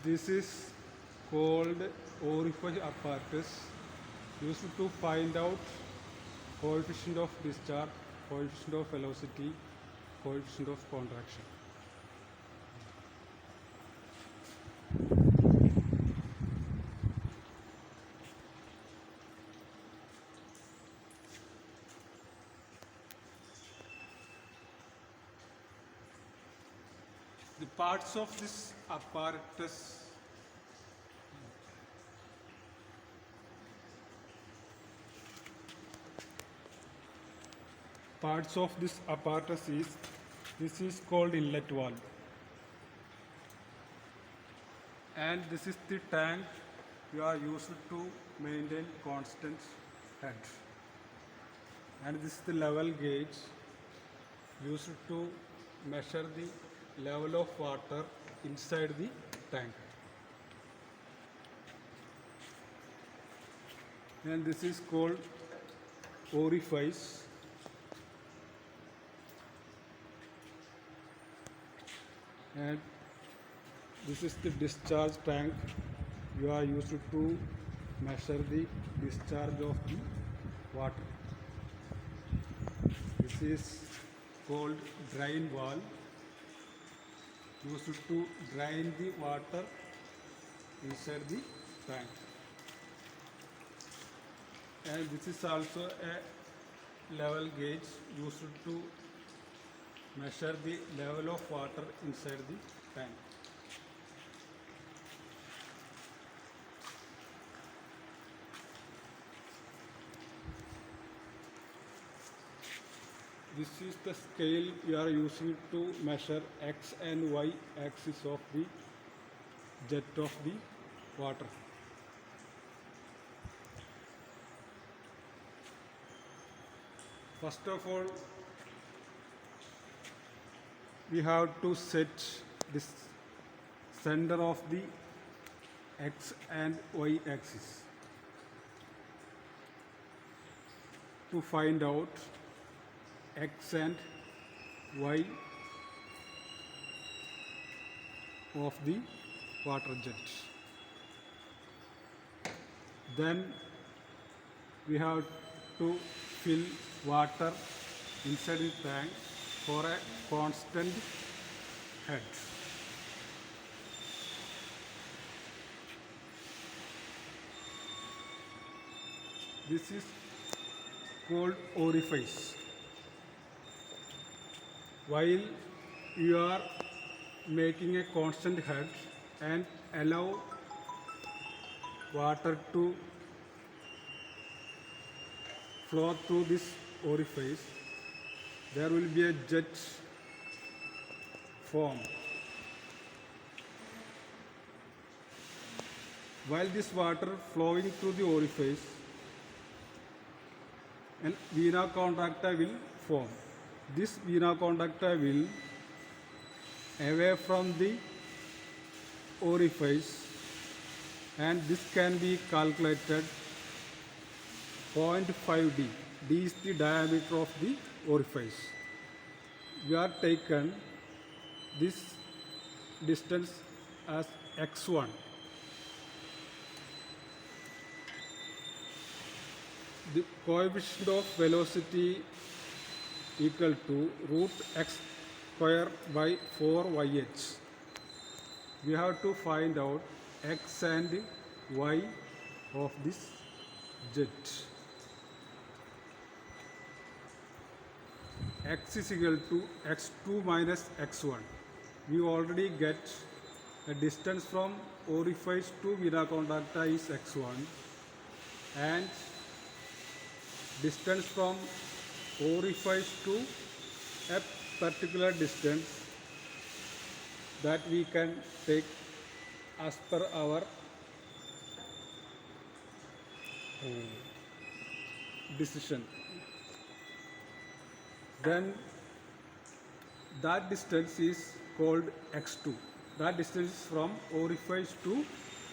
This is called orifice apparatus used to find out coefficient of discharge, coefficient of velocity, coefficient of contraction. The parts of this apparatus is this is called inlet valve, and this is the tank you are used to maintain constant head, and this is the level gauge used to measure the level of water inside the tank, and this is called orifice, and this is the discharge tank you are used to measure the discharge of the water. This is called drain valve, used to drain the water inside the tank, and this is also a level gauge used to measure the level of water inside the tank. This is the scale we are using to measure x and y axis of the jet of the water. First of all, we have to set this center of the x and y axis to find out x and y of the water jet. Then we have to fill water inside the tank for a constant head. This is called orifice. While you are making a constant head and allow water to flow through this orifice, there will be a jet form. While this water flowing through the orifice, an vena contracta will form. This vena contracta will away from the orifice, and this can be calculated 0.5 d. D is the diameter of the orifice. We are taken this distance as x1. The coefficient of velocity equal to root x square by 4yh. We have to find out x and y of this jet. X is equal to x2 minus x1. We already get the distance from orifice to vena contracta is x1, and distance from orifice to a particular distance that we can take as per our decision. Then that distance is called x2. That distance is from orifice to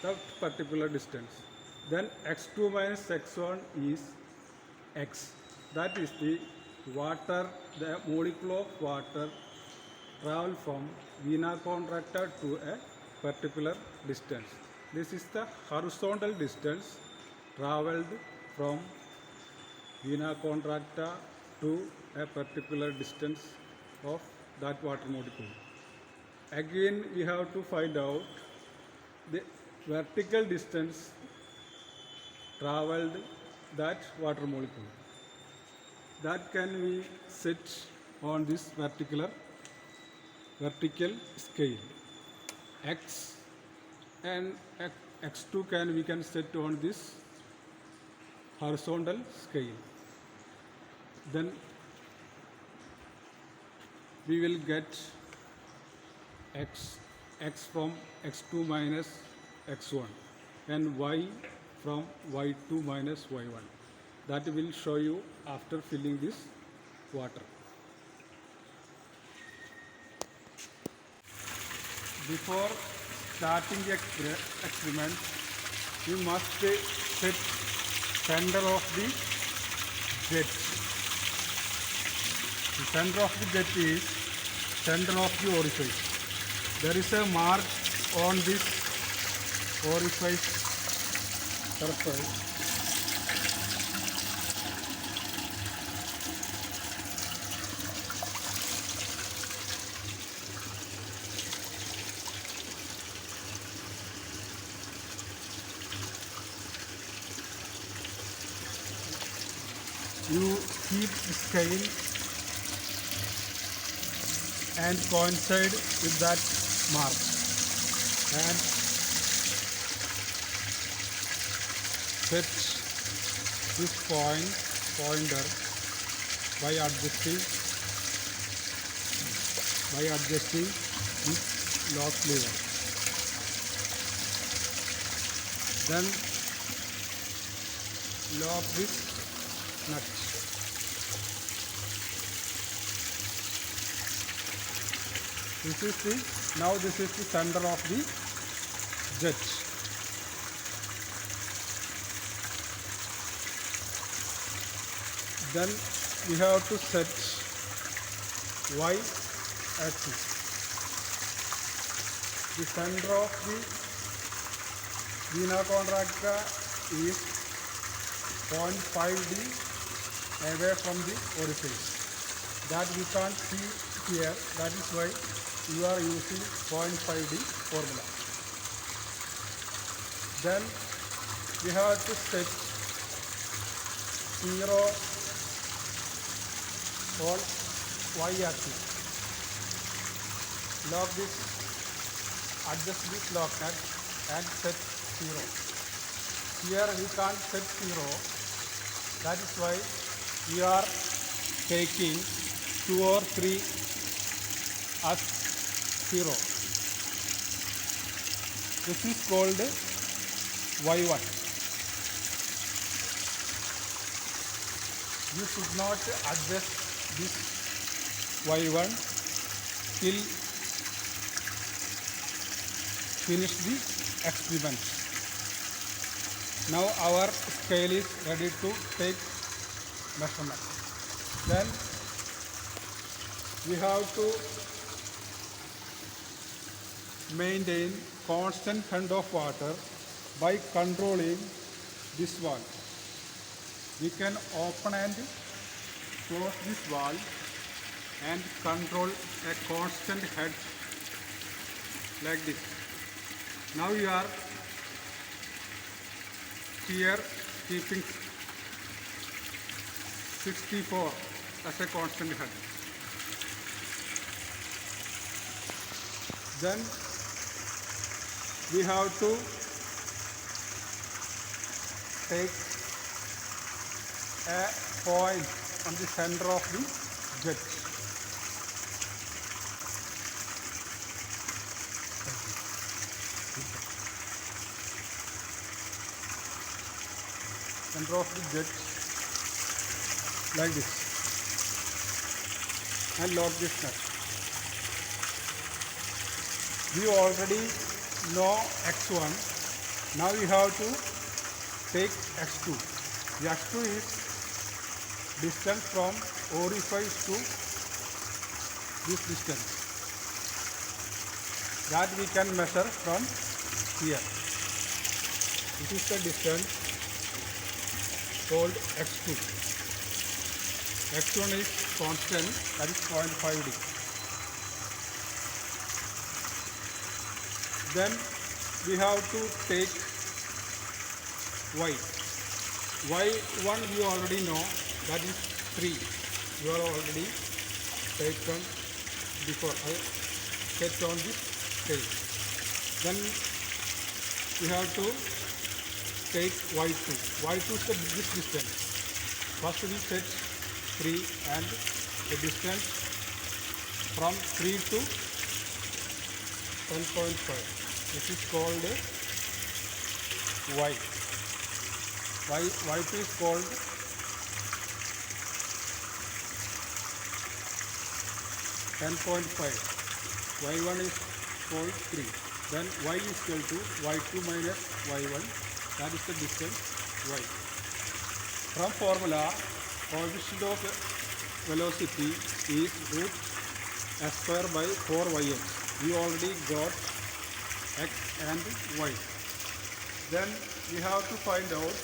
that particular distance. Then x2 minus x1 is x. That is the water, the molecule of water travel from vena contracta to a particular distance. This is the horizontal distance traveled from vena contracta to a particular distance of that water molecule. Again, we have to find out the vertical distance traveled that water molecule. That can be set on this vertical scale. X and x2 we can set on this horizontal scale. Then we will get x from x2 minus x1 and y from y2 minus y1. That will show you after filling this water. Before starting the experiment, you must set center of the jet. The center of the jet is center of the orifice. There is a mark on this orifice surface. You keep the scale and coincide with that mark and set this pointer by adjusting this lock lever. Then lock this nut. This is the center of the jet. Then we have to set y axis. The center of the vena contracta is 0.5 d away from the orifice. That we can't see here. That is why you are using 0.5 d formula. Then we have to set 0 on y-axis. Lock this, adjust this lock nut and set 0. Here we can't set 0. That is why we are taking 2 or 3 as 0. This is called y1. You should not adjust this y1 till finish the experiment. Now our scale is ready to take measurement. Then we have to maintain constant head of water by controlling this valve. We can open and close this valve and control a constant head like this. Now you are here keeping 64 as a constant head. Then we have to take a point on the center of the jet. Center of the jet like this and lock this nut. We already know x1. Now we have to take x2. The x2 is distance from orifice to this distance. that we can measure from here. This is the distance called x2. x1 is constant, that is 0.5 d. Then we have to take y. y1 you already know, that is 3. You are already taken before. I set on this page. Then we have to take y2. y2 is the biggest distance. First we set 3 and the distance from 3 to 10.5. This is called y. y2 is called (10.5). y1 is called 3. Then y is equal to y2 minus y1. That is the distance y. From formula, coefficient of velocity is root s square by 4yx. We already got x and y. Then we have to find out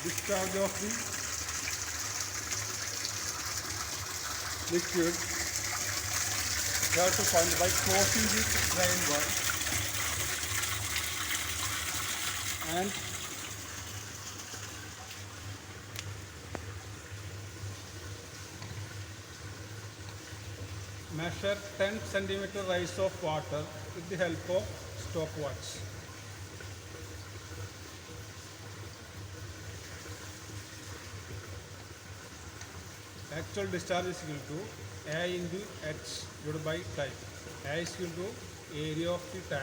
discharge of the liquid. We have to find by closing the drain valve and measure 10 centimeter rise of water with the help of stopwatch. Actual discharge is equal to A into H divided by time. A is equal to area of the tank.